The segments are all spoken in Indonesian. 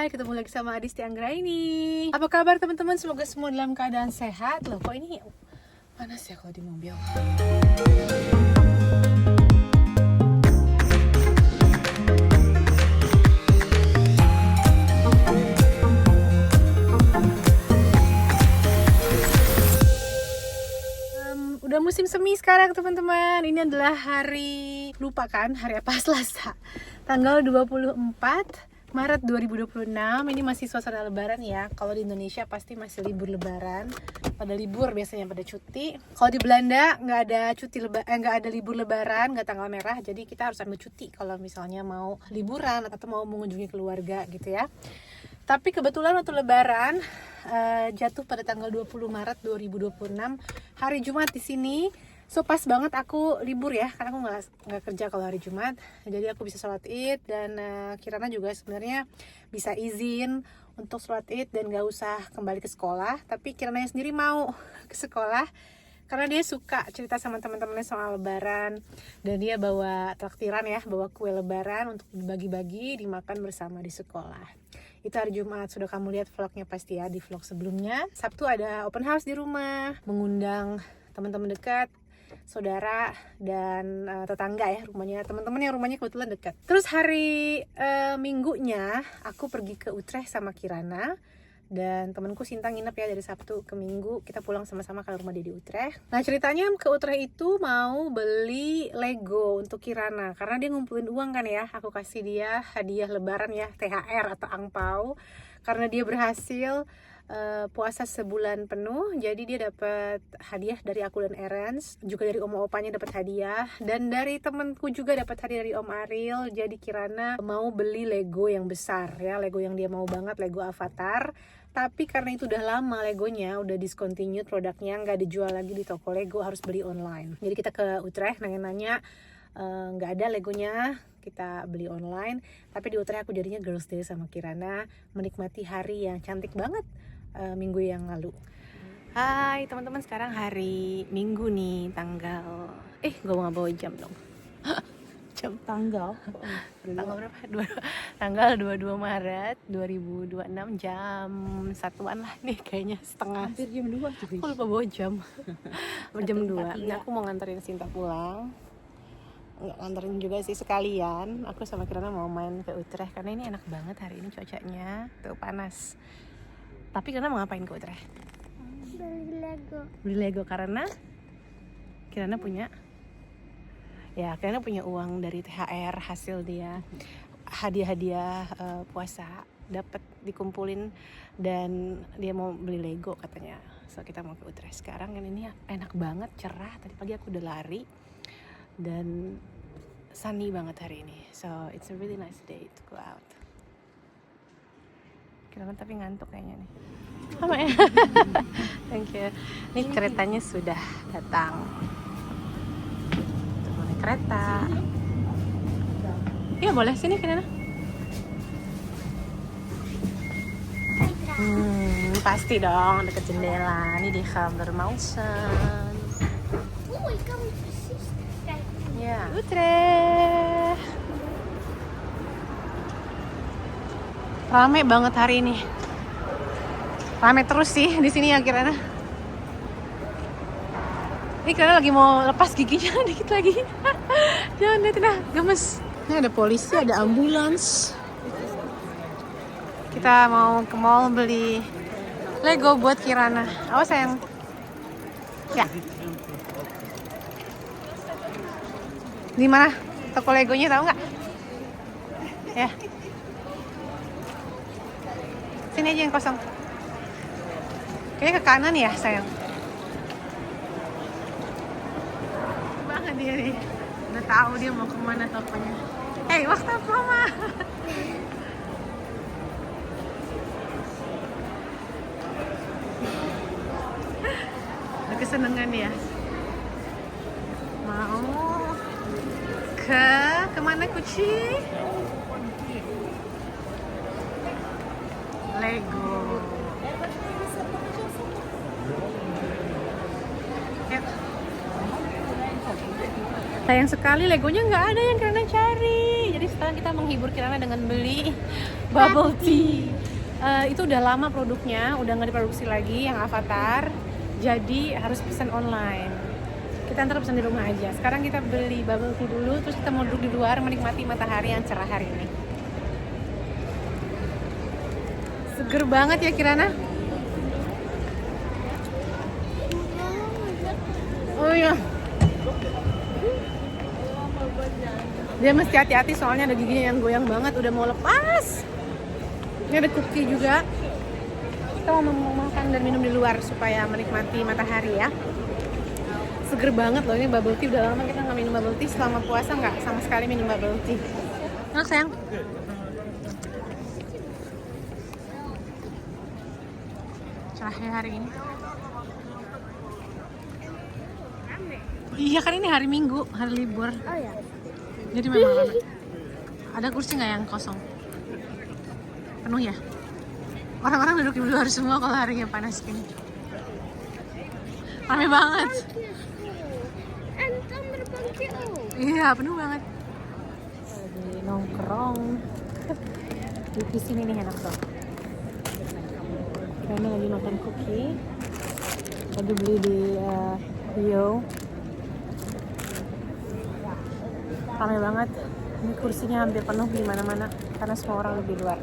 Hai, ketemu lagi sama Adisti Anggraini. Apa kabar teman-teman? Semoga semua dalam keadaan sehat. Loh, kok ini panas ya kalau di mobil? Udah musim semi sekarang teman-teman. Ini adalah hari, lupa kan hari apa, Selasa, tanggal 24 Maret 2026. Ini masih suasana lebaran ya. Kalau di Indonesia pasti masih libur lebaran. Pada libur biasanya, pada cuti. Kalau di Belanda nggak ada libur lebaran, nggak tanggal merah. Jadi kita harus ambil cuti kalau misalnya mau liburan atau mau mengunjungi keluarga gitu ya. Tapi kebetulan waktu lebaran jatuh pada tanggal 20 Maret 2026, hari Jumat di sini. So pas banget aku libur ya, karena aku nggak kerja kalau hari Jumat. Jadi aku bisa sholat Id dan Kirana juga sebenarnya bisa izin untuk sholat Id dan nggak usah kembali ke sekolah. Tapi Kirana sendiri mau ke sekolah karena dia suka cerita sama teman-temannya soal lebaran, dan dia bawa traktiran ya, bawa kue lebaran untuk dibagi-bagi dimakan bersama di sekolah. Itu hari Jumat. Sudah kamu lihat vlognya pasti ya, di vlog sebelumnya. Sabtu ada open house di rumah, mengundang teman-teman dekat, saudara dan tetangga ya, rumahnya teman-teman yang rumahnya kebetulan dekat. Terus hari Minggunya aku pergi ke Utrecht sama Kirana, dan temanku Sinta nginep ya dari Sabtu ke Minggu. Kita pulang sama-sama ke rumah dia di Utrecht. Nah ceritanya ke Utrecht itu mau beli Lego untuk Kirana karena dia ngumpulin uang kan ya. Aku kasih dia hadiah lebaran ya, THR atau angpau, karena dia berhasil puasa sebulan penuh. Jadi dia dapat hadiah dari aku dan Erens, juga dari om opanya dapat hadiah, dan dari temanku juga dapat hadiah dari Om Ariel. Jadi Kirana mau beli Lego yang besar ya, Lego yang dia mau banget, Lego Avatar. Tapi karena itu udah lama Legonya, udah discontinued produknya, nggak dijual lagi di toko Lego, harus beli online. Jadi kita ke Utrecht nanya-nanya, nggak ada Legonya, kita beli online. Tapi di Utrecht aku jadinya girls day sama Kirana, menikmati hari yang cantik banget minggu yang lalu. Hai teman-teman, sekarang hari Minggu nih, tanggal gue nggak bawa jam dong. Jam tanggal berapa? Tanggal 22 Maret 2026, jam 1-an lah nih kayaknya, setengah. Hampir jam 2 juga. Aku lupa bawa jam. Jam 2. Nah, aku mau nganterin Sinta pulang. Nggak nganterin juga sih, sekalian aku sama Kirana mau main ke Utrecht karena ini enak banget hari ini cuacanya. Tuh panas. Tapi Kirana mau ngapain ke Utrecht? Beli Lego. Beli Lego karena Kirana punya uang dari THR hasil dia hadiah-hadiah puasa, dapat dikumpulin, dan dia mau beli Lego katanya. So kita mau ke Utrecht sekarang, dan ini enak banget, cerah. Tadi pagi aku udah lari dan sunny banget hari ini. So it's a really nice day to go out. Kirana tapi ngantuk kayaknya nih. Sama ya. Thank you. Nih keretanya sudah datang. Kereta. Iya boleh, sini Kirana. Pasti dong deket jendela. Ini di Geldermalsen. Oh, ik kan precies kijken. Ya, Utrecht. Rame banget hari ini. Rame terus sih di sini ya Kirana. Ini Kirana lagi mau lepas giginya dikit lagi. Jangan liatin ah, gemes. Ini ada polisi, ada ambulans. Kita mau ke mall beli Lego buat Kirana. Awas sayang. Ya. Di mana toko Legonya, tahu nggak? Ya. Sini aja yang kosong. Kayaknya ke kanan ya sayang. Banget dia nih. Udah tahu dia mau kemana tokonya. Hey, waktu apa mama? Udah kesenengan ya. Mau kemana kucing? Lego. Yuk. Sayang sekali Legonya nggak ada yang Kirana cari. Jadi sekarang kita menghibur Kirana dengan beli bubble tea. Itu udah lama produknya, udah nggak diproduksi lagi yang Avatar. Jadi harus pesan online. Kita ntar pesan di rumah aja. Sekarang kita beli bubble tea dulu, terus kita mau duduk di luar menikmati matahari yang cerah hari ini. Seger banget ya Kirana. Oh iya. Dia mesti hati-hati soalnya ada giginya yang goyang banget, udah mau lepas. Ini ada cookie juga. Kita mau makan dan minum di luar supaya menikmati matahari ya. Seger banget loh, ini bubble tea. Udah lama kita nggak minum bubble tea, selama puasa nggak sama sekali minum bubble tea. Enak sayang. Cerahnya hari ini. Iya kan ini hari Minggu, hari libur. Oh ya. Jadi memang rame. Ada kursi nggak yang kosong? Penuh ya? Orang-orang duduk di luar semua kalau harinya panas gini. Rame banget. Antum berbangkit. Iya, penuh banget. Lagi nongkrong. Di sini nih enak tuh. Kami lagi makan cookie. Lagi beli di Rio. Ramai banget. Ini kursinya hampir penuh di mana-mana karena semua orang lebih luar.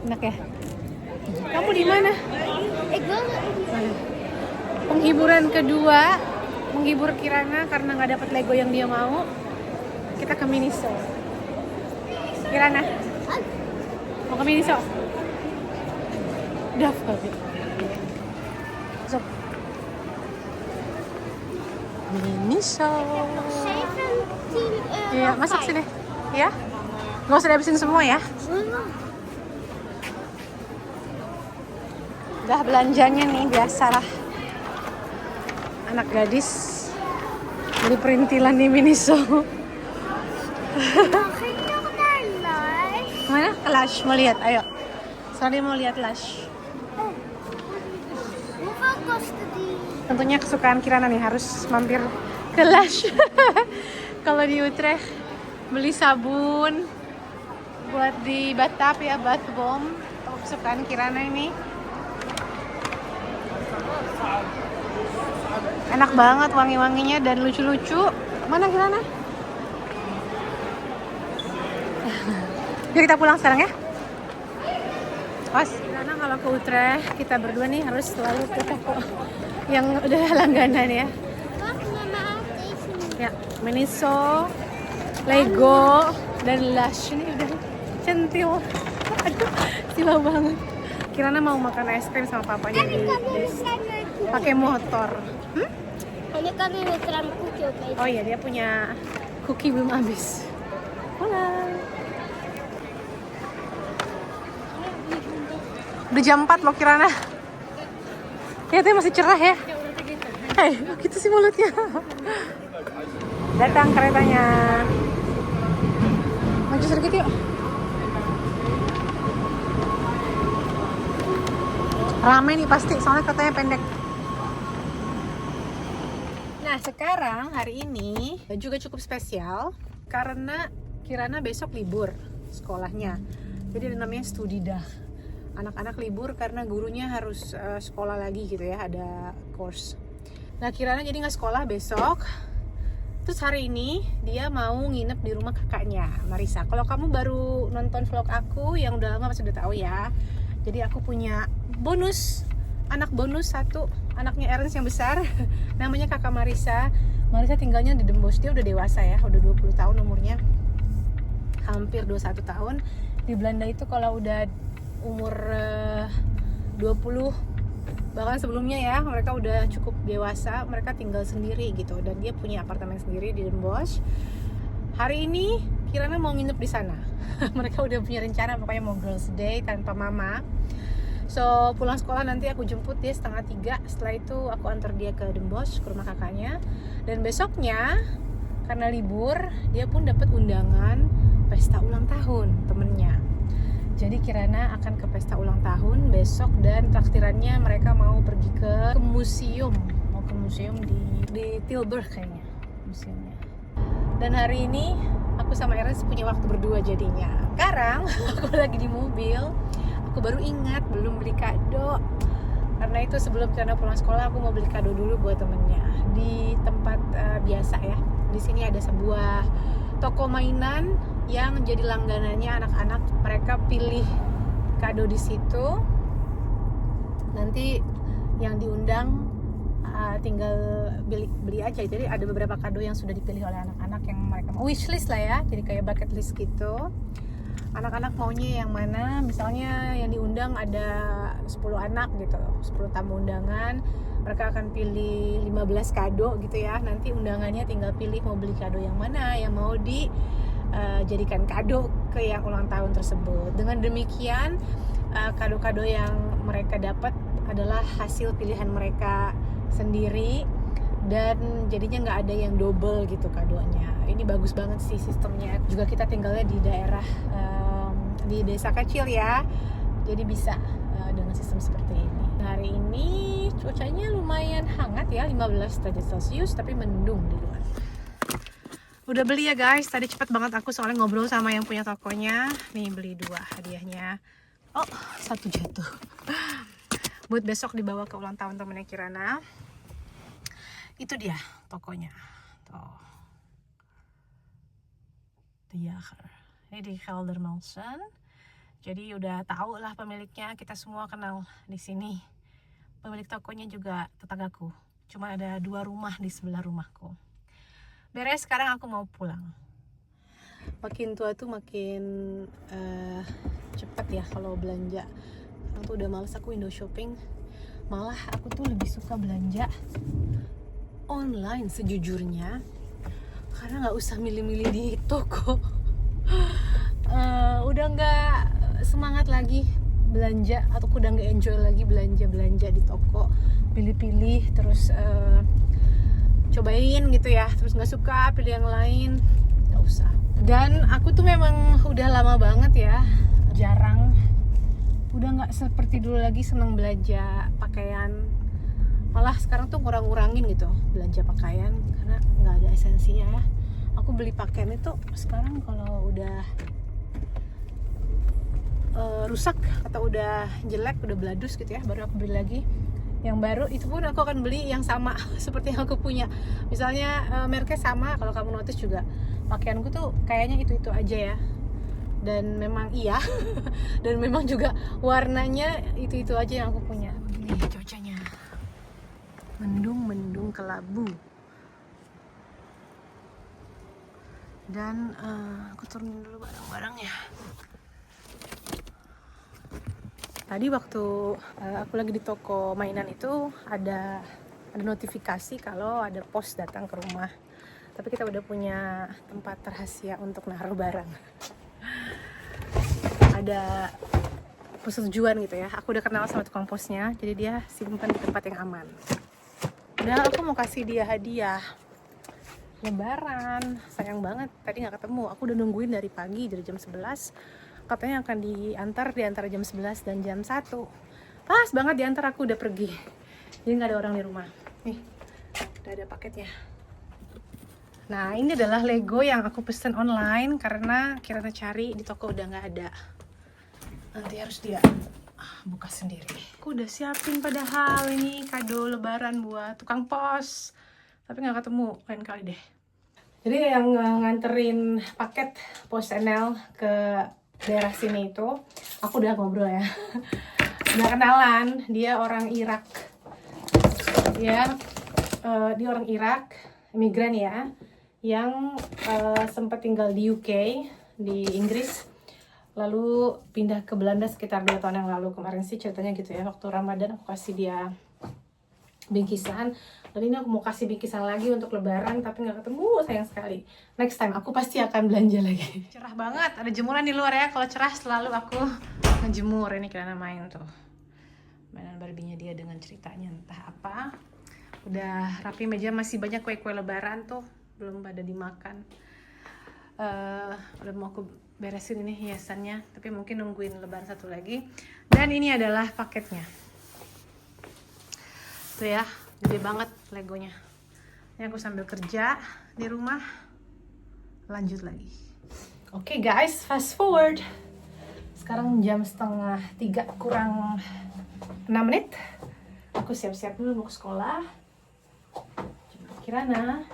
Enak ya? Kamu di mana? Penghiburan kedua, menghibur Kirana karena nggak dapat Lego yang dia mau. Kita ke Miniso. Kirana, mau ke Miniso? Udah, Fabi. So. Miniso. 17. Iya, masuk sini. Ya? Nggak usah dihabisin semua ya. Udah belanjanya nih, biasalah. Anak gadis beli perintilan di Miniso. Mana? Ke Lush, mau lihat? Ayo. Soalnya mau lihat Lush. Tentunya kesukaan Kirana nih, harus mampir ke Lush. Kalau di Utrecht beli sabun buat di bathtub ya, bath bomb. Kesukaan Kirana ini. Enak banget wangi-wanginya dan lucu-lucu. Mana Kirana? Yuk kita pulang sekarang ya. Pas. Kirana kalau ke Utrecht kita berdua nih harus selalu ke toko yang udah langganan ya. Ya, Miniso, Lego, dan Lush. Ini udah centil. Aduh, silau banget. Kirana mau makan es krim sama papanya di pakai motor. Ini kami meteran cookie. Oh iya, dia punya cookie belum habis. Pulang. Udah jam 4 loh Kirana. Lihatnya masih cerah ya. Hei, gitu sih mulutnya. Datang keretanya. Maju sedikit yuk. Ramai nih pasti, soalnya katanya pendek. Nah sekarang hari ini juga cukup spesial karena Kirana besok libur sekolahnya. Jadi ada namanya studi dah. Anak-anak libur karena gurunya harus sekolah lagi gitu ya, ada course. Nah Kirana jadi nggak sekolah besok. Terus hari ini dia mau nginep di rumah kakaknya, Marisa. Kalau kamu baru nonton vlog aku yang udah lama pasti udah tahu ya. Jadi aku punya bonus, anak bonus satu, anaknya Ernst yang besar. Namanya kakak Marisa. Marisa tinggalnya di Den Bosch, dia udah dewasa ya, udah 20 tahun umurnya. Hampir 21 tahun. Di Belanda itu kalau udah umur 20, bahkan sebelumnya ya, mereka udah cukup dewasa, mereka tinggal sendiri gitu. Dan dia punya apartemen sendiri di Den Bosch. Hari ini Kirana mau nginep di sana. Mereka udah punya rencana pokoknya mau girls day tanpa mama. So pulang sekolah nanti aku jemput dia 2:30. Setelah itu aku antar dia ke Den Bosch, ke rumah kakaknya. Dan besoknya karena libur dia pun dapat undangan pesta ulang tahun temennya. Jadi Kirana akan ke pesta ulang tahun besok dan traktirannya mereka mau pergi ke museum. Mau ke museum di Tilburg kayaknya museumnya. Dan hari ini aku sama Ernest punya waktu berdua jadinya. Sekarang aku lagi di mobil, aku baru ingat belum beli kado. Karena itu sebelum Tiana pulang sekolah aku mau beli kado dulu buat temennya di tempat biasa ya. Di sini ada sebuah toko mainan yang jadi langganannya anak-anak. Mereka pilih kado di situ. Nanti yang diundang tinggal beli aja. Jadi ada beberapa kado yang sudah dipilih oleh anak-anak yang mereka mau, wishlist lah ya, jadi kayak bucket list gitu. Anak-anak maunya yang mana, misalnya yang diundang ada 10 anak gitu, 10 tamu undangan, mereka akan pilih 15 kado gitu ya. Nanti undangannya tinggal pilih mau beli kado yang mana yang mau dijadikan kado ke yang ulang tahun tersebut. Dengan demikian kado-kado yang mereka dapat adalah hasil pilihan mereka sendiri dan jadinya nggak ada yang double gitu kadonya. Ini bagus banget sih sistemnya. Juga kita tinggalnya di daerah di desa kecil ya, jadi bisa dengan sistem seperti ini. Hari ini cuacanya lumayan hangat ya, 15 derajat Celcius, tapi mendung di luar. Udah beli ya guys, tadi cepet banget aku soalnya ngobrol sama yang punya tokonya. Nih beli 2 hadiahnya. Oh, 1 jatuh. Buat besok dibawa ke ulang tahun temennya Kirana. Itu dia tokonya. Tuh. Ini di Geldermalsen. Jadi udah tahu lah pemiliknya, kita semua kenal di sini. Pemilik tokonya juga tetanggaku. Cuma ada 2 rumah di sebelah rumahku. Beres, sekarang aku mau pulang. Makin tua tuh makin cepet ya kalau belanja. Sekarang tuh udah males aku window shopping. Malah aku tuh lebih suka belanja online sejujurnya, karena nggak usah milih-milih di toko. Udah nggak semangat lagi belanja, atau udah nggak enjoy lagi belanja di toko, pilih-pilih terus cobain gitu ya, terus nggak suka pilih yang lain, nggak usah. Dan aku tuh memang udah lama banget ya jarang, udah nggak seperti dulu lagi seneng belanja pakaian. Malah sekarang tuh ngurangin gitu belanja pakaian karena nggak ada esensinya ya. Aku beli pakaian itu sekarang kalau udah rusak atau udah jelek, udah beladus gitu ya, baru aku beli lagi yang baru. Itu pun aku akan beli yang sama seperti yang aku punya. Misalnya mereknya sama, kalau kamu notice juga pakaianku tuh kayaknya itu aja ya. Dan memang iya. Dan memang juga warnanya itu aja yang aku punya. Nih cuacanya. Mendung kelabu. Dan aku turunin dulu barang-barangnya. Tadi waktu aku lagi di toko mainan itu ada notifikasi kalau ada pos datang ke rumah. Tapi kita udah punya tempat rahasia untuk naruh barang. Ada persetujuan gitu ya. Aku udah kenal sama tukang posnya, jadi dia simpan di tempat yang aman. Dan aku mau kasih dia hadiah Lebaran. Sayang banget tadi nggak ketemu. Aku udah nungguin dari pagi, dari jam 11. Katanya akan diantar di antara jam 11 dan jam 1. Pas banget diantar, aku udah pergi. Jadi nggak ada orang di rumah. Nih, udah ada paketnya. Nah, ini adalah Lego yang aku pesen online karena Kirana cari di toko udah nggak ada. Nanti harus dia buka sendiri. Aku udah siapin padahal ini kado lebaran buat tukang pos, tapi nggak ketemu, lain kali deh. Jadi yang nganterin paket PosNL ke daerah sini itu, aku udah ngobrol ya. Udah kenalan, dia orang Irak. Dia orang Irak, imigran ya, yang sempat tinggal di UK, di Inggris. Lalu pindah ke Belanda sekitar 2 tahun yang lalu. Kemarin sih ceritanya gitu ya, waktu Ramadan aku kasih dia bingkisan. Dan ini aku mau kasih bingkisan lagi untuk lebaran, tapi nggak ketemu, sayang sekali. Next time aku pasti akan belanja lagi. Cerah banget, ada jemuran di luar ya. Kalau cerah selalu aku ngejemur. Ini Kirana main tuh mainan Barbie-nya dia dengan ceritanya entah apa. Udah rapi meja, masih banyak kue-kue lebaran tuh, belum pada dimakan. Udah mau aku beresin ini hiasannya, tapi mungkin nungguin lebaran satu lagi. Dan ini adalah paketnya tuh ya, gede banget Legonya. Ini aku sambil kerja di rumah, lanjut lagi. Oke guys, fast forward. Sekarang jam 2:30 kurang 6 menit. Aku siap-siap dulu mau ke sekolah. Jemput Kirana.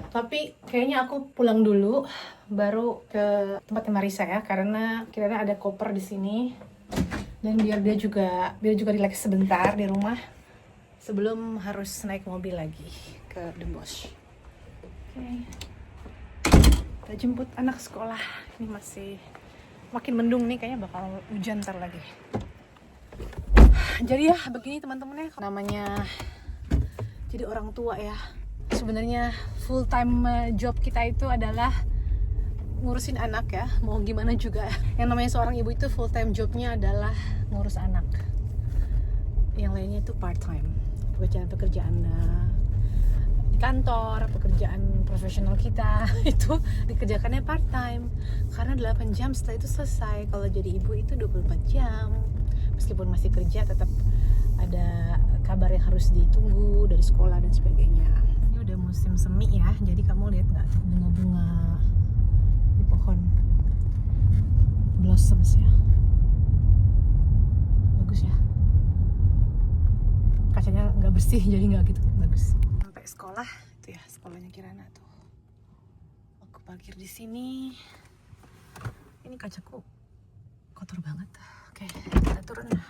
Tapi kayaknya aku pulang dulu, baru ke tempatnya Marisa ya, karena Kirana ada koper di sini. Dan biar dia juga relax sebentar di rumah sebelum harus naik mobil lagi ke The Bosch. Oke. Kita jemput anak sekolah. Ini masih makin mendung nih, kayaknya bakal hujan ntar lagi. Jadi ya begini teman-teman ya, namanya jadi orang tua ya. Sebenarnya full time job kita itu adalah ngurusin anak ya, mau gimana juga. Yang namanya seorang ibu itu full time jobnya adalah ngurus anak. Yang lainnya itu part time, pekerjaan di kantor, pekerjaan profesional kita itu dikerjakannya part time. Karena 8 jam setelah itu selesai. Kalau jadi ibu itu 24 jam. Meskipun masih kerja, tetap ada kabar yang harus ditunggu dari sekolah dan sebagainya. Ini udah musim semi ya, jadi kamu lihat nggak tuh bunga-bunga di pohon blossoms ya, bagus ya. Kacanya nggak bersih jadi nggak gitu bagus. Sampai sekolah itu ya, sekolahnya Kirana tuh. Aku parkir di sini. Ini kacaku kotor banget. Oke, kita turun lah.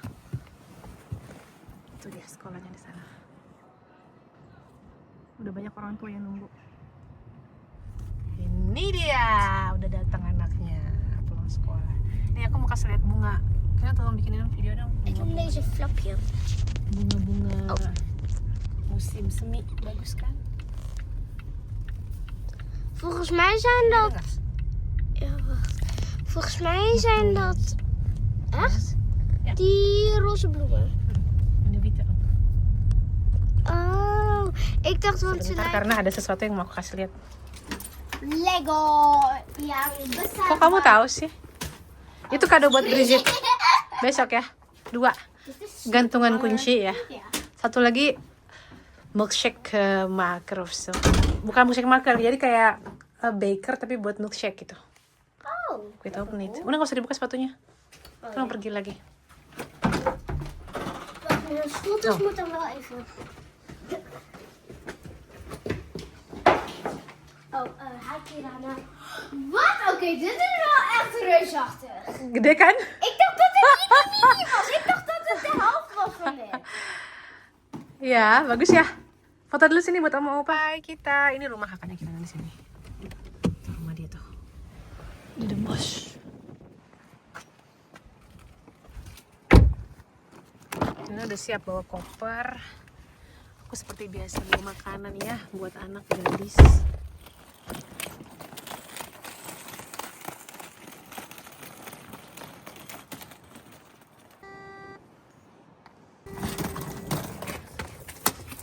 Itu dia sekolahnya di sana. Udah banyak orang tua yang nunggu. Ini dia, udah datang anaknya pulang sekolah. Nih aku mau kasih lihat bunga. Kalian tolong bikinin video dong. Ik heb deze flapje. Bunga-bunga musim semi, bagus kan? Volgens mij zijn dat... Ja, wacht. Volgens mij zijn dat... Echt? Ja. Die roze bloemen. Ini witte ook. Oh, ik dacht want ze Sebentar, lijken... karena ada sesuatu yang mau aku kasih lihat. Lego yang besar. Kok kamu tahu sih? Itu kado buat Bridget. Besok ya. 2 gantungan kunci ya. Satu lagi milkshake maker of so. Bukan milkshake maker, jadi kayak baker tapi buat milkshake gitu. Oh. Kita open it. Udah gak usah dibuka sepatunya. Kita pergi lagi. Wacht, mijn scooters Oh. moeten wel even. Oh, hij Kirana. Wat? Oké, dit is wel echt reusachtig. Gede kan? Ik dacht dat het niet mini was. Ik dacht dat het de helft was van dit. Ya, bagus ya. Foto dulu sini buat oma opa kita. Ini rumah kakaknya kita di sini. Itu rumah dia tuh. Di The Bosch. Ini udah siap bawa koper. Aku seperti biasa bawa makanan ya buat anak gadis.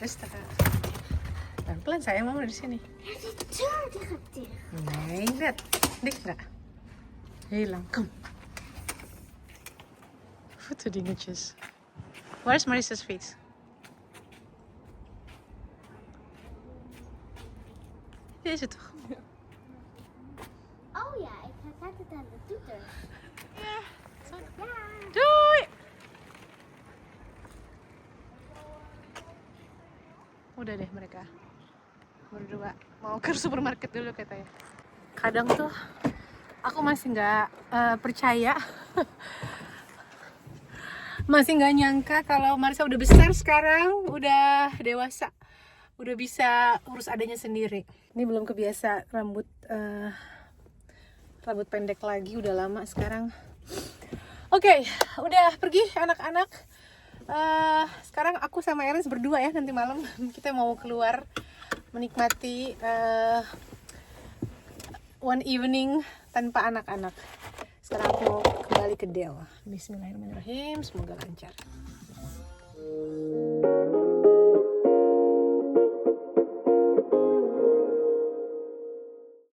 Terus pelan-pelan sayang, mama di sini. De deur dicht. Nee, net. Dik nggak? Hilang. Kom. Fotodingetjes. Where's Marisa's face? Deze toch? Oh ja, ik zet het aan de toeter. Ja. Ja. Doei! Udah deh mereka berdua mau ke supermarket dulu katanya. Kadang tuh aku masih nggak percaya, masih nggak nyangka kalau Marisa udah besar sekarang, udah dewasa, udah bisa urus adanya sendiri. Ini belum kebiasa rambut pendek lagi, udah lama sekarang. Oke, udah pergi anak-anak. Sekarang aku sama Ernest berdua ya, nanti malam kita mau keluar menikmati one evening tanpa anak-anak. Sekarang aku mau kembali ke Del. Bismillahirrahmanirrahim, semoga lancar.